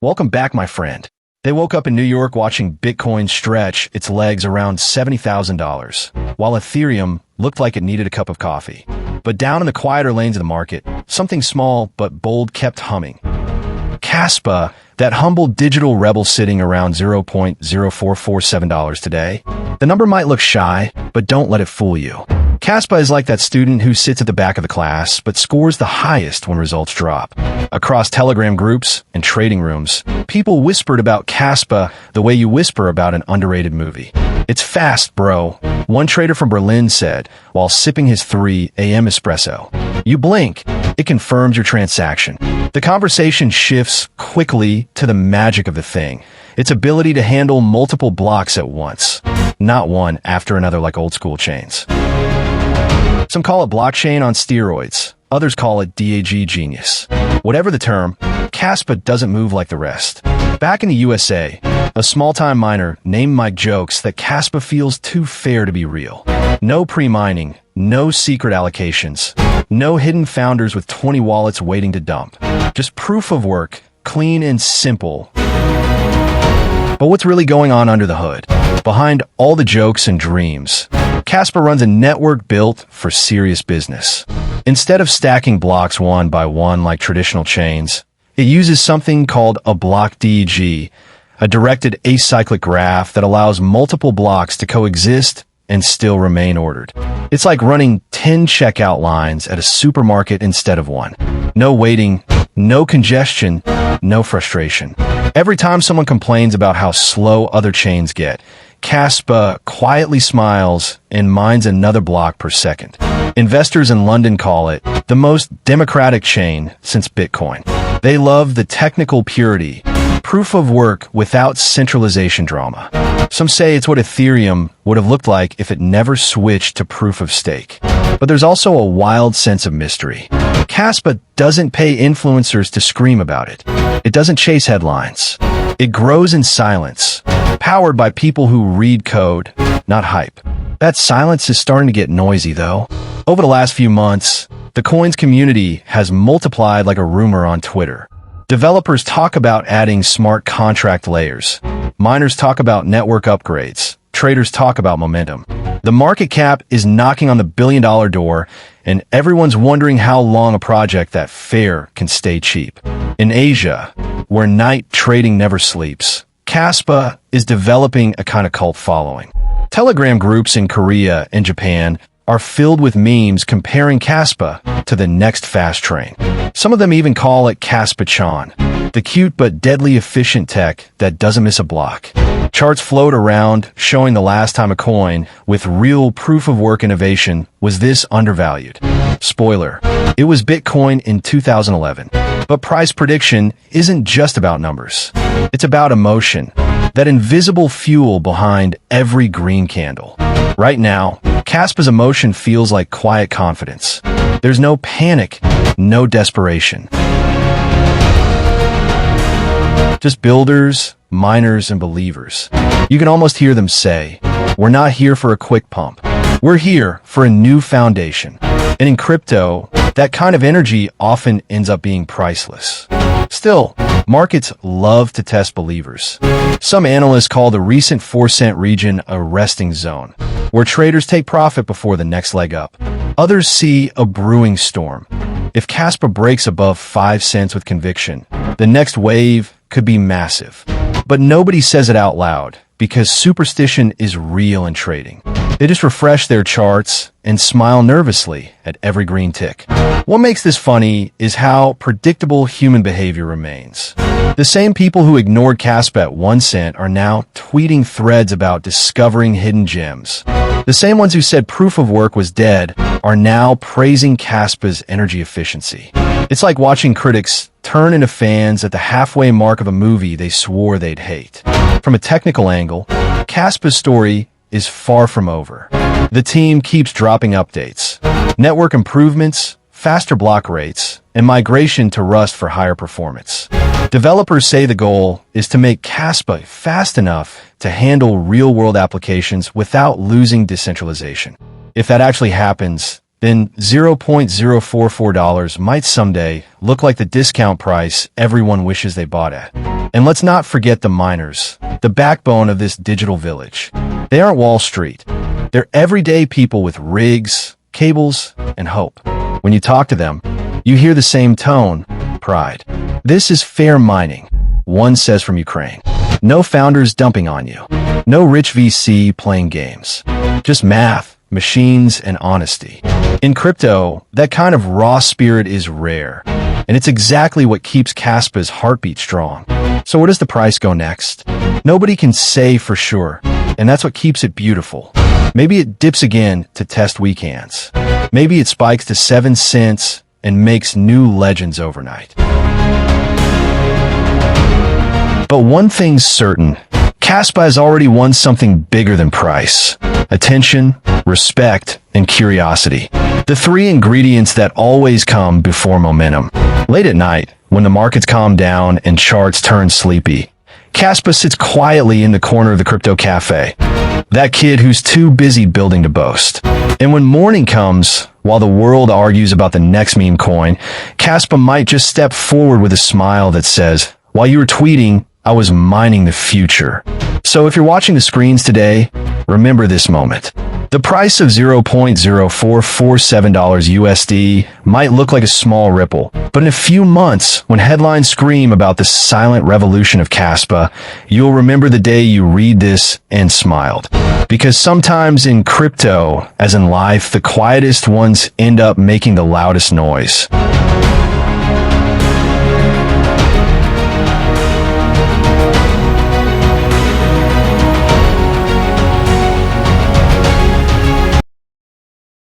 Welcome back, my friend. They woke up in New York watching Bitcoin stretch its legs around $70,000, while Ethereum looked like it needed a cup of coffee. But down in the quieter lanes of the market, something small but bold kept humming. KASPA, that humble digital rebel sitting around $0.0447 today. The number might look shy, but don't let it fool you. KASPA is like that student who sits at the back of the class but scores the highest when results drop. Across Telegram groups and trading rooms, people whispered about KASPA the way you whisper about an underrated movie. "It's fast, bro," one trader from Berlin said while sipping his 3 a.m. espresso. You blink, it confirms your transaction. The conversation shifts quickly to the magic of the thing, its ability to handle multiple blocks at once, not one after another like old school chains. Some call it blockchain on steroids. Others call it DAG genius. Whatever the term, KASPA doesn't move like the rest. Back in the USA, a small-time miner named Mike jokes that KASPA feels too fair to be real. No pre-mining, no secret allocations, no hidden founders with 20 wallets waiting to dump. Just proof of work, clean and simple. But what's really going on under the hood? Behind all the jokes and dreams, KASPA runs a network built for serious business. Instead of stacking blocks one by one like traditional chains, it uses something called a block DEG, a directed acyclic graph that allows multiple blocks to coexist and still remain ordered. It's like running 10 checkout lines at a supermarket instead of one. No waiting, no congestion, no frustration. Every time someone complains about how slow other chains get, KASPA quietly smiles and mines another block per second. Investors in London call it the most democratic chain since Bitcoin. They love the technical purity, proof of work without centralization drama. Some say it's what Ethereum would have looked like if it never switched to proof of stake. But there's also a wild sense of mystery. KASPA doesn't pay influencers to scream about it. It doesn't chase headlines. It grows in silence, powered by people who read code, not hype. That silence is starting to get noisy, though. Over the last few months, the coin's community has multiplied like a rumor on Twitter. Developers talk about adding smart contract layers. Miners talk about network upgrades. Traders talk about momentum. The market cap is knocking on the billion-dollar door, and everyone's wondering how long a project that fair can stay cheap. In Asia, where night trading never sleeps, KASPA is developing a kind of cult following. Telegram groups in Korea and Japan are filled with memes comparing KASPA to the next fast train. Some of them even call it KASPA COIN, the cute but deadly efficient tech that doesn't miss a block. Charts float around showing the last time a coin with real proof-of-work innovation was this undervalued. Spoiler, it was Bitcoin in 2011. But price prediction isn't just about numbers. It's about emotion, that invisible fuel behind every green candle. Right now, KASPA's emotion feels like quiet confidence. There's no panic, no desperation. Just builders, miners, and believers. You can almost hear them say, "We're not here for a quick pump. We're here for a new foundation." And in crypto, that kind of energy often ends up being priceless. Still, markets love to test believers. Some analysts call the recent 4-cent region a resting zone, where traders take profit before the next leg up. Others see a brewing storm. If KASPA breaks above 5 cents with conviction, the next wave could be massive. But nobody says it out loud, because superstition is real in trading. They just refresh their charts and smile nervously at every green tick. What makes this funny is how predictable human behavior remains. The same people who ignored KASPA at 1 cent are now tweeting threads about discovering hidden gems. The same ones who said proof of work was dead are now praising KASPA's energy efficiency. It's like watching critics turn into fans at the halfway mark of a movie they swore they'd hate. From a technical angle, KASPA's story is far from over. The team keeps dropping updates, network improvements, faster block rates, and migration to Rust for higher performance. Developers say the goal is to make KASPA fast enough to handle real-world applications without losing decentralization. If that actually happens, then $0.044 might someday look like the discount price everyone wishes they bought at. And let's not forget the miners, the backbone of this digital village. They aren't Wall Street. They're everyday people with rigs, cables, and hope. When you talk to them, you hear the same tone, pride. This is fair mining, one says from Ukraine. No founders dumping on you. No rich VC playing games. Just math, machines, and honesty. In crypto, that kind of raw spirit is rare. And it's exactly what keeps KASPA's heartbeat strong. So where does the price go next? Nobody can say for sure. And that's what keeps it beautiful. Maybe it dips again to test weak hands. Maybe it spikes to 7 cents and makes new legends overnight. But one thing's certain, KASPA has already won something bigger than price. Attention, respect, and curiosity. The 3 ingredients that always come before momentum. Late at night, when the markets calm down and charts turn sleepy, KASPA sits quietly in the corner of the crypto cafe. That kid who's too busy building to boast. And when morning comes, while the world argues about the next meme coin, KASPA might just step forward with a smile that says, "While you were tweeting, I was mining the future." So if you're watching the screens today, remember this moment. The price of $0.0447 USD might look like a small ripple, but in a few months, when headlines scream about the silent revolution of KASPA, you'll remember the day you read this and smiled. Because sometimes in crypto, as in life, the quietest ones end up making the loudest noise.